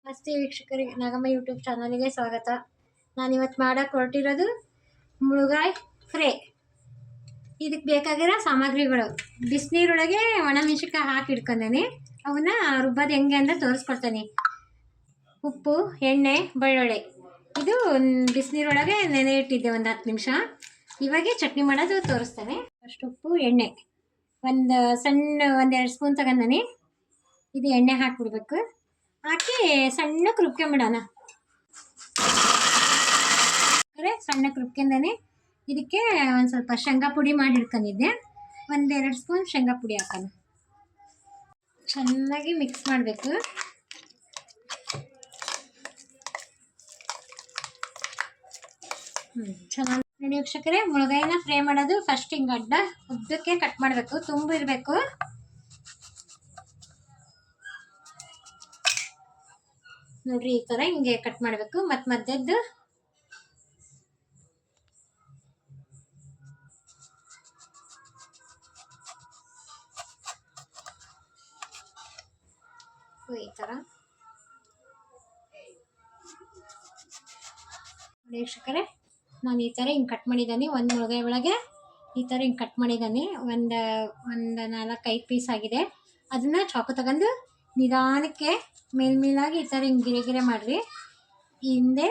ನಮಸ್ತೆ ವೀಕ್ಷಕರಿಗೆ, ನಾಗಮ್ಮ ಯೂಟ್ಯೂಬ್ ಚಾನಲ್ಗೆ ಸ್ವಾಗತ. ನಾನಿವತ್ತು ಮಾಡಕ್ಕೆ ಹೊರಟಿರೋದು ಮುಳುಗಾಯಿ ಫ್ರೈ. ಇದಕ್ಕೆ ಬೇಕಾಗಿರೋ ಸಾಮಗ್ರಿಗಳು: ಬಿಸಿನೀರೊಳಗೆ ಒಣಮೆಣಸಿನ್ಕಾಯಿ ಹಾಕಿ ಇಟ್ಕೊಂಡೇನೆ, ಅವನ್ನ ರುಬ್ಬೋದು ಹೆಂಗೆ ಅಂತ ತೋರಿಸ್ಕೊಡ್ತೇನೆ. ಉಪ್ಪು, ಎಣ್ಣೆ, ಬೆಳ್ಳುಳ್ಳಿ ಇದು ಬಿಸಿನೀರೊಳಗೆ ನೆನೆ ಇಟ್ಟಿದ್ದೆ ಒಂದು 10 ನಿಮಿಷ. ಇವಾಗೆ ಚಟ್ನಿ ಮಾಡೋದು ತೋರಿಸ್ತೇನೆ. ಅಷ್ಟು ಉಪ್ಪು, ಎಣ್ಣೆ ಒಂದೆರಡು ಸ್ಪೂನ್ ತಗೊಂಡೇನೆ. ಇದು ಎಣ್ಣೆ ಹಾಕಿಬಿಡ್ಬೇಕು. ಹಾಕಿ ಸಣ್ಣಕ್ಕೆ ರುಬ್ಕೊಂಬಿಡೋಣ. ಸಣ್ಣಕ್ಕೆ ರುಬ್ಕೊಂಡೇನೆ. ಇದಕ್ಕೆ ಒಂದು ಸ್ವಲ್ಪ ಶೇಂಗಾ ಪುಡಿ ಮಾಡಿ ಇಟ್ಕೊಂಡಿದ್ದೆ, 1-2 ಸ್ಪೂನ್ ಶೇಂಗಾ ಪುಡಿ ಹಾಕೋಣ. ಚೆನ್ನಾಗಿ ಮಿಕ್ಸ್ ಮಾಡಬೇಕು. ಚೆನ್ನಾಗಿ ನೋಡಿ ವೀಕ್ಷಕರೇ, ಮುಳುಗಾಯಿನ ಫ್ರೈ ಮಾಡೋದು ಫಸ್ಟ್ ಹಿಂಗೆ ಉದ್ದಕ್ಕೆ ಕಟ್ ಮಾಡಬೇಕು. ತುಂಬ ಇರಬೇಕು. ನೋಡ್ರಿ, ಈ ಥರ ಹಿಂಗೆ ಕಟ್ ಮಾಡಬೇಕು. ಮತ್ತು ಮಧ್ಯದ್ದು ಈ ಥರ ವೀಕ್ಷಕರೇ, ನಾನು ಈ ಥರ ಹಿಂಗೆ ಕಟ್ ಮಾಡಿದ್ದಾನೆ. ಒಂದು ಮುಳುಗಾಯಿ ಒಳಗೆ ಈ ಥರ ಹಿಂಗೆ ಕಟ್ ಮಾಡಿದ್ದಾನೆ. ಒಂದು 4-5 ಪೀಸ್ ಆಗಿದೆ. ಅದನ್ನು ಚಾಕು ತಗೊಂಡು ನಿಧಾನಕ್ಕೆ ಮೇಲ್ಮೇಲಾಗಿ ಈ ಥರ ಹಿಂಗೆ ಗಿರೆ ಮಾಡಿರಿ. ಹಿಂದೆ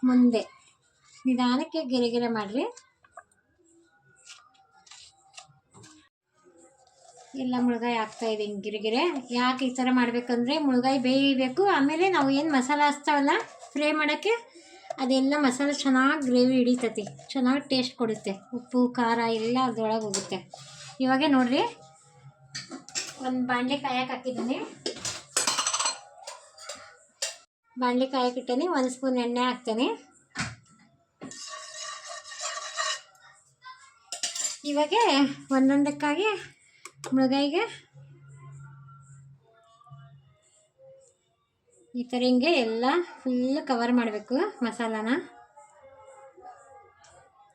ಮುಂದೆ ನಿಧಾನಕ್ಕೆ ಗಿರೆ ಮಾಡಿರಿ. ಎಲ್ಲ ಮುಳುಗಾಯಿ ಆಗ್ತಾಯಿದೆ ಹಿಂಗೆ ಗಿರೆ. ಯಾಕೆ ಈ ಥರ ಮಾಡಬೇಕಂದ್ರೆ, ಮುಳುಗಾಯಿ ಬೇಯಬೇಕು. ಆಮೇಲೆ ನಾವು ಏನು ಮಸಾಲ ಹಚ್ತಾವಲ್ಲ ಫ್ರೈ ಮಾಡೋಕ್ಕೆ, ಅದೆಲ್ಲ ಮಸಾಲೆ ಚೆನ್ನಾಗಿ ಗ್ರೇವಿ ಹಿಡಿತೈತಿ, ಚೆನ್ನಾಗಿ ಟೇಸ್ಟ್ ಕೊಡುತ್ತೆ. ಉಪ್ಪು ಖಾರ ಎಲ್ಲ ಅದ್ರೊಳಗೆ ಹೋಗುತ್ತೆ. ಇವಾಗೆ ನೋಡಿರಿ, ಒಂದು ಬಾಣಲೆ ಕಾಯಕ್ಕೆ ಹಾಕಿದ್ದೀನಿ. ಬಾಣಲೆ ಕಾಯಕ್ಕೆ ಇಟ್ಟೇನೆ. 1 ಸ್ಪೂನ್ ಎಣ್ಣೆ ಹಾಕ್ತೇನೆ. ಇವಾಗೆ ಒಂದೊಂದಕ್ಕಾಗಿ ಮುಳುಗಾಯಿಗೆ ಈ ಥರ ಹಿಂಗೆ ಎಲ್ಲ ಫುಲ್ ಕವರ್ ಮಾಡಬೇಕು ಮಸಾಲಾನ,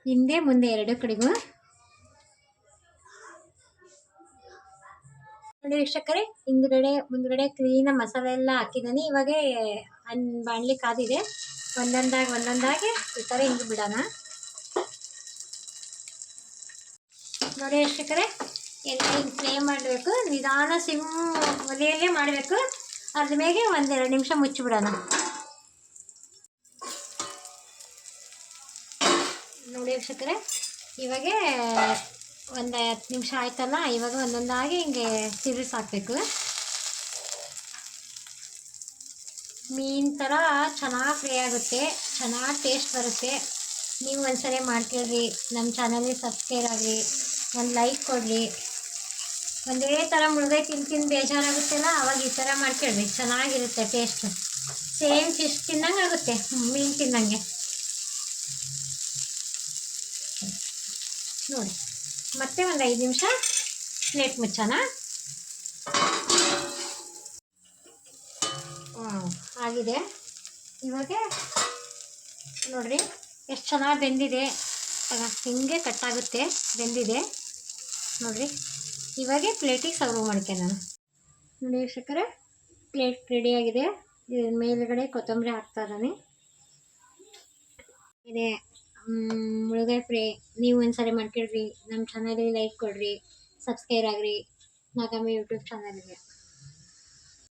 ಹಿಂದೆ ಮುಂದೆ 2 ಕಡೆಗೂ. ನೋಡಿ ವೀಕ್ಷಕರೇ, ಮುಂದ್ಗಡೆ ಕ್ಲೀನಾಗಿ ಮಸಾಲೆ ಎಲ್ಲ ಹಾಕಿದ್ದಾನೆ. ಇವಾಗೆ ಬಾಣಲಿ ಕಾದಿದೆ. ಒಂದೊಂದಾಗಿ ಈ ಥರ ಹಿಂಗೆ ಬಿಡೋಣ. ನೋಡಿ ವೀಕ್ಷಕರೇ, ಎಲ್ಲ ಹಿಂಗೆ ಫ್ರೈ ಮಾಡಬೇಕು. ನಿಧಾನ ಸಿಮ್ ಒಲೆಯಲ್ಲೇ ಮಾಡಬೇಕು. ಅದ್ರ ಮೇಲೆ 1-2 ನಿಮಿಷ ಮುಚ್ಚಿಬಿಡೋಣ. ನೋಡಿ ವೀಕ್ಷಕರೇ, ಇವಾಗೆ ಒಂದು 10 ನಿಮಿಷ ಆಯ್ತಲ್ಲ. ಇವಾಗ ಒಂದೊಂದಾಗಿ ಹಿಂಗೆ ತಿರುಗಿಸಿ ಹಾಕಬೇಕು. ಮೀನು ಥರ ಚೆನ್ನಾಗಿ ಫ್ರೈ ಆಗುತ್ತೆ, ಚೆನ್ನಾಗಿ ಟೇಸ್ಟ್ ಬರುತ್ತೆ. ನೀವು ಒಂದ್ಸರಿ ಮಾಡ್ಕೊಳ್ರಿ. ನಮ್ಮ ಚಾನಲ್ಗೆ ಸಬ್ಸ್ಕ್ರೈಬ್ ಆಗಿರಿ, ಒಂದು ಲೈಕ್ ಕೊಡಿರಿ. ಒಂದೇ ಥರ ಮುಳುಗಾಯಿ ತಿಂದು ಬೇಜಾರಾಗುತ್ತಲ್ಲ, ಅವಾಗ ಈ ಥರ ಮಾಡ್ಕೊಳ್ರಿ. ಚೆನ್ನಾಗಿರುತ್ತೆ ಟೇಸ್ಟ್. ಸೇಮ್ ಫಿಶ್ ತಿನ್ನಂಗೆ ಆಗುತ್ತೆ, ಮೀನು ತಿನ್ನಂಗೆ. ನೋಡಿ, ಮತ್ತೆ ಒಂದು 5 ನಿಮಿಷ ಪ್ಲೇಟ್ ಮುಚ್ಚೋಣ. ಆಗಿದೆ. ಇವಾಗ ನೋಡಿರಿ ಎಷ್ಟು ಚೆನ್ನಾಗಿ ಬೆಂದಿದೆ. ಹಿಂಗೆ ಕಟ್ಟಾಗುತ್ತೆ, ಬೆಂದಿದೆ ನೋಡಿರಿ. ಇವಾಗ ಪ್ಲೇಟಿಗೆ ಸರ್ವ್ ಮಾಡ್ಕೊಳ್ಳೋಣ. ನೋಡಿ ವೀಕ್ಷಕರೇ, ಪ್ಲೇಟ್ ರೆಡಿಯಾಗಿದೆ. ಮೇಲುಗಡೆ ಕೊತ್ತಂಬರಿ ಹಾಕ್ತಾ ಇದ್ದಾನೆ. ಇದೆ ಮುಳುಗಾಯಿ ಫ್ರೈ. ನೀವು ಒಂದ್ಸರಿ ಮಾಡ್ಕೊಳ್ರಿ. ನಮ್ಮ ಚಾನಲ್ಗೆ ಲೈಕ್ ಕೊಡಿರಿ, ಸಬ್ಸ್ಕ್ರೈಬ್ ಆಗಿರಿ ನಾಗಮ್ಮ ಯೂಟ್ಯೂಬ್ ಚಾನಲ್ಗೆ.